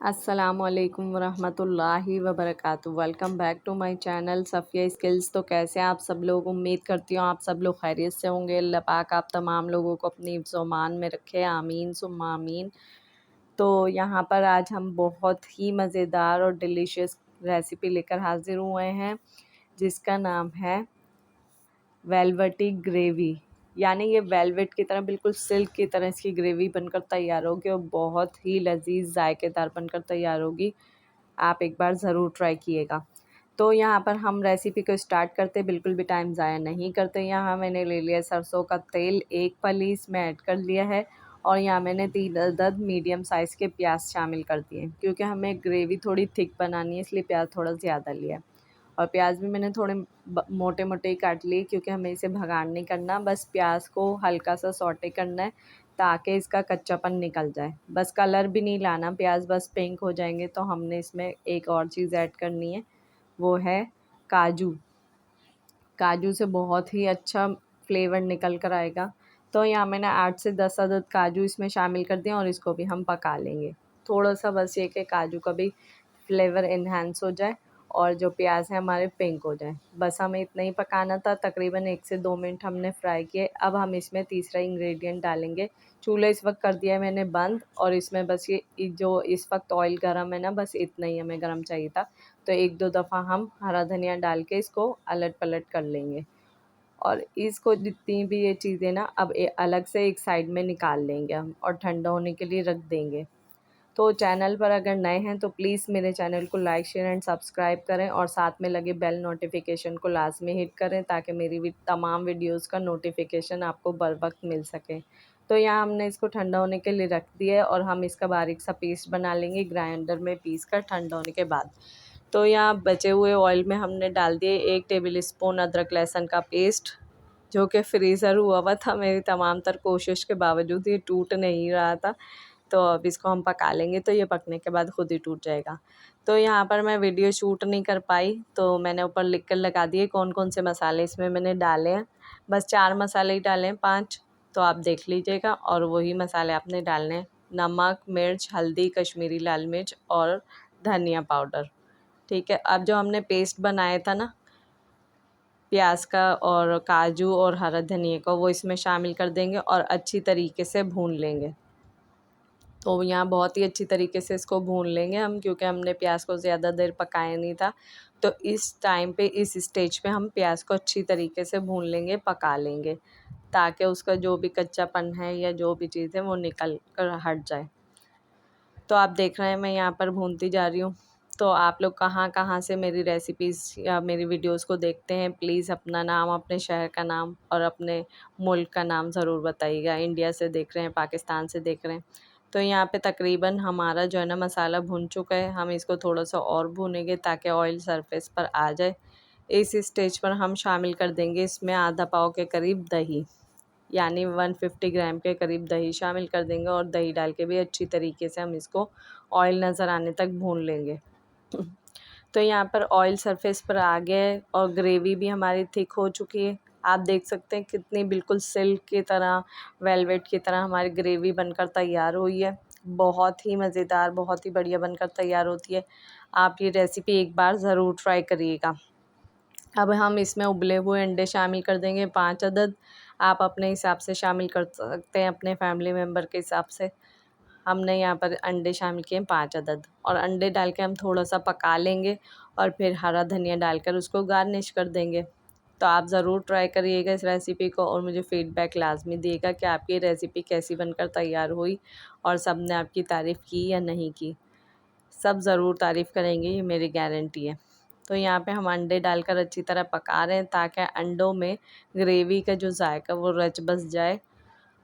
अस्सलामुअलैकुम वरहमतुल्लाहि वबरकातुहू। Welcome back to my channel Safiya Skills. तो कैसे हैं आप सब लोग? उम्मीद करती हूँ आप सब लोग खैरियत से होंगे। अल्लाह पाक आप तमाम लोगों को अपनी हिफ्ज़-ओ-मान में रखे, आमीन सुम्मा आमीन। तो यहाँ पर आज हम बहुत ही मज़ेदार और डिलीशियस रेसिपी लेकर हाज़िर हुए हैं, जिसका नाम है वेलवेटी ग्रेवी। यानी ये वेलवेट की तरह, बिल्कुल सिल्क की तरह इसकी ग्रेवी बनकर तैयार होगी और बहुत ही लजीज जायकेदार बनकर तैयार होगी। आप एक बार ज़रूर ट्राई कीजिएगा। तो यहाँ पर हम रेसिपी को स्टार्ट करते, बिल्कुल भी टाइम ज़ाया नहीं करते। यहाँ मैंने ले लिया सरसों का तेल, 1 फली इसमें ऐड कर लिया है और यहाँ मैंने 3 अदद मीडियम साइज़ के प्याज शामिल कर दिए, क्योंकि हमें ग्रेवी थोड़ी थिक बनानी है, इसलिए प्याज थोड़ा ज़्यादा लिया। और प्याज भी मैंने थोड़े मोटे मोटे ही काट लिए, क्योंकि हमें इसे भगाड़ नहीं करना, बस प्याज को हल्का सा सौटे करना है ताकि इसका कच्चापन निकल जाए। बस कलर भी नहीं लाना, प्याज बस पिंक हो जाएंगे तो हमने इसमें एक और चीज़ ऐड करनी है, वो है काजू। काजू से बहुत ही अच्छा फ्लेवर निकल कर आएगा। तो यहाँ मैंने 8 से 10 अदद काजू इसमें शामिल कर दिए और इसको भी हम पका लेंगे। थोड़ा सा बस ये कि काजू का भी फ्लेवर इन्हांस हो जाए और जो प्याज है हमारे पिंक हो जाए। बस हमें इतना ही पकाना था। तकरीबन 1 से 2 मिनट हमने फ्राई किए। अब हम इसमें तीसरा इंग्रेडिएंट डालेंगे। चूल्हा इस वक्त कर दिया है मैंने बंद और इसमें बस ये जो इस वक्त ऑयल गर्म है ना, बस इतना ही हमें गर्म चाहिए था। तो 1-2 दफ़ा हम हरा धनिया डाल के इसको अलट पलट कर लेंगे और इसको जितनी भी ये चीज़ें ना अब अलग से एक साइड में निकाल लेंगे हम और ठंडा होने के लिए रख देंगे। तो चैनल पर अगर नए हैं तो प्लीज़ मेरे चैनल को लाइक शेयर एंड सब्सक्राइब करें और साथ में लगे बेल नोटिफिकेशन को लाजमी हिट करें, ताकि मेरी तमाम वीडियोस का नोटिफिकेशन आपको बर वक्त मिल सके। तो यहाँ हमने इसको ठंडा होने के लिए रख दिया है और हम इसका बारीक सा पेस्ट बना लेंगे ग्राइंडर में पीस कर ठंडा होने के बाद। तो यहाँ बचे हुए ऑयल में हमने डाल दिए 1 टेबल स्पून अदरक लहसुन का पेस्ट, जो कि फ्रीज़र हुआ हुआ था। मेरी तमाम तर कोशिश के बावजूद ये टूट नहीं रहा था। तो अब इसको हम पका लेंगे, तो ये पकने के बाद खुद ही टूट जाएगा। तो यहाँ पर मैं वीडियो शूट नहीं कर पाई, तो मैंने ऊपर लिख कर लगा दिए कौन कौन से मसाले इसमें मैंने डाले हैं। बस 4 मसाले ही डाले हैं, 5 तो आप देख लीजिएगा और वही मसाले आपने डालने हैं। नमक, मिर्च, हल्दी, कश्मीरी लाल मिर्च और धनिया पाउडर। ठीक है। अब जो हमने पेस्ट बनाया था ना प्याज का और काजू और हरा धनिया का, वो इसमें शामिल कर देंगे और अच्छी तरीके से भून लेंगे। तो यहाँ बहुत ही अच्छी तरीके से इसको भून लेंगे हम, क्योंकि हमने प्याज को ज़्यादा देर पकाया नहीं था। तो इस टाइम पे, इस स्टेज पे हम प्याज को अच्छी तरीके से भून लेंगे, पका लेंगे, ताकि उसका जो भी कच्चापन है या जो भी चीज़ है वो निकल कर हट जाए। तो आप देख रहे हैं मैं यहाँ पर भूनती जा रही हूँ। तो आप लोग कहाँ कहाँ से मेरी रेसिपीज़ या मेरी वीडियोस को देखते हैं, प्लीज़ अपना नाम, अपने शहर का नाम और अपने मुल्क का नाम ज़रूर बताइएगा। इंडिया से देख रहे हैं, पाकिस्तान से देख रहे हैं। तो यहाँ पे तकरीबन हमारा जो है ना मसाला भुन चुका है। हम इसको थोड़ा सा और भूनेंगे ताकि ऑयल सरफेस पर आ जाए। इस स्टेज पर हम शामिल कर देंगे इसमें आधा पाव के करीब दही, यानी 150 ग्राम के करीब दही शामिल कर देंगे और दही डाल के भी अच्छी तरीके से हम इसको ऑयल नज़र आने तक भून लेंगे। तो यहाँ पर ऑयल सरफेस पर आ गया है और ग्रेवी भी हमारी थिक हो चुकी है। आप देख सकते हैं कितनी बिल्कुल सिल्क की तरह, वेलवेट की तरह हमारी ग्रेवी बनकर तैयार हुई है। बहुत ही मज़ेदार, बहुत ही बढ़िया बनकर तैयार होती है। आप ये रेसिपी एक बार ज़रूर ट्राई करिएगा। अब हम इसमें उबले हुए अंडे शामिल कर देंगे, 5 अदद। आप अपने हिसाब से शामिल कर सकते हैं, अपने फैमिली मेम्बर के हिसाब से। हमने यहाँ पर अंडे शामिल किए 5 अदद और अंडे डाल के हम थोड़ा सा पका लेंगे और फिर हरा धनिया डालकर उसको गार्निश कर देंगे। तो आप ज़रूर ट्राई करिएगा इस रेसिपी को और मुझे फ़ीडबैक लाजमी दिएगा कि आपकी ये रेसिपी कैसी बनकर तैयार हुई और सब ने आपकी तारीफ़ की या नहीं की। सब ज़रूर तारीफ़ करेंगे, ये मेरी गारंटी है। तो यहाँ पे हम अंडे डालकर अच्छी तरह पका रहे हैं ताकि अंडों में ग्रेवी का जो जायका वो रच बस जाए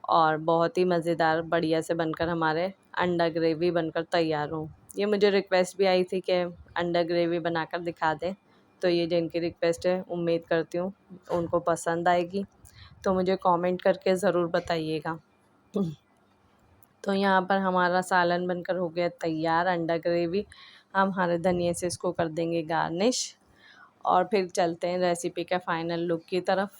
और बहुत ही मज़ेदार बढ़िया से बनकर हमारे अंडा ग्रेवी बनकर तैयार हो। ये मुझे रिक्वेस्ट भी आई थी कि अंडा ग्रेवी बनाकर दिखा दें, तो ये जिनकी रिक्वेस्ट है उम्मीद करती हूँ उनको पसंद आएगी। तो मुझे कमेंट करके ज़रूर बताइएगा। तो यहाँ पर हमारा सालन बनकर हो गया तैयार, अंडा ग्रेवी। हम हरे धनिया से इसको कर देंगे गार्निश और फिर चलते हैं रेसिपी के फाइनल लुक की तरफ।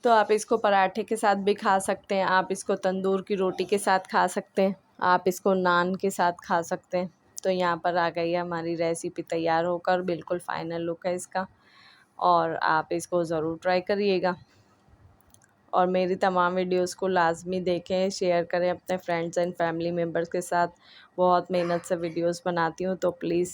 तो आप इसको पराठे के साथ भी खा सकते हैं, आप इसको तंदूर की रोटी के साथ खा सकते हैं, आप इसको नान के साथ खा सकते हैं। तो यहाँ पर आ गई है हमारी रेसिपी तैयार होकर, बिल्कुल फाइनल लुक है इसका, और आप इसको ज़रूर ट्राई करिएगा। और मेरी तमाम वीडियोस को लाजमी देखें, शेयर करें अपने फ्रेंड्स एंड फैमिली मेम्बर्स के साथ। बहुत मेहनत से वीडियोस बनाती हूँ, तो प्लीज़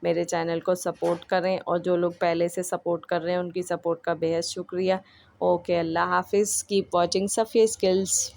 मेरे चैनल को सपोर्ट करें, और जो लोग पहले से सपोर्ट कर रहे हैं उनकी सपोर्ट का बेहद शुक्रिया। ओके, अल्लाह हाफिज़, कीप वॉचिंग सफ़िया स्किल्स।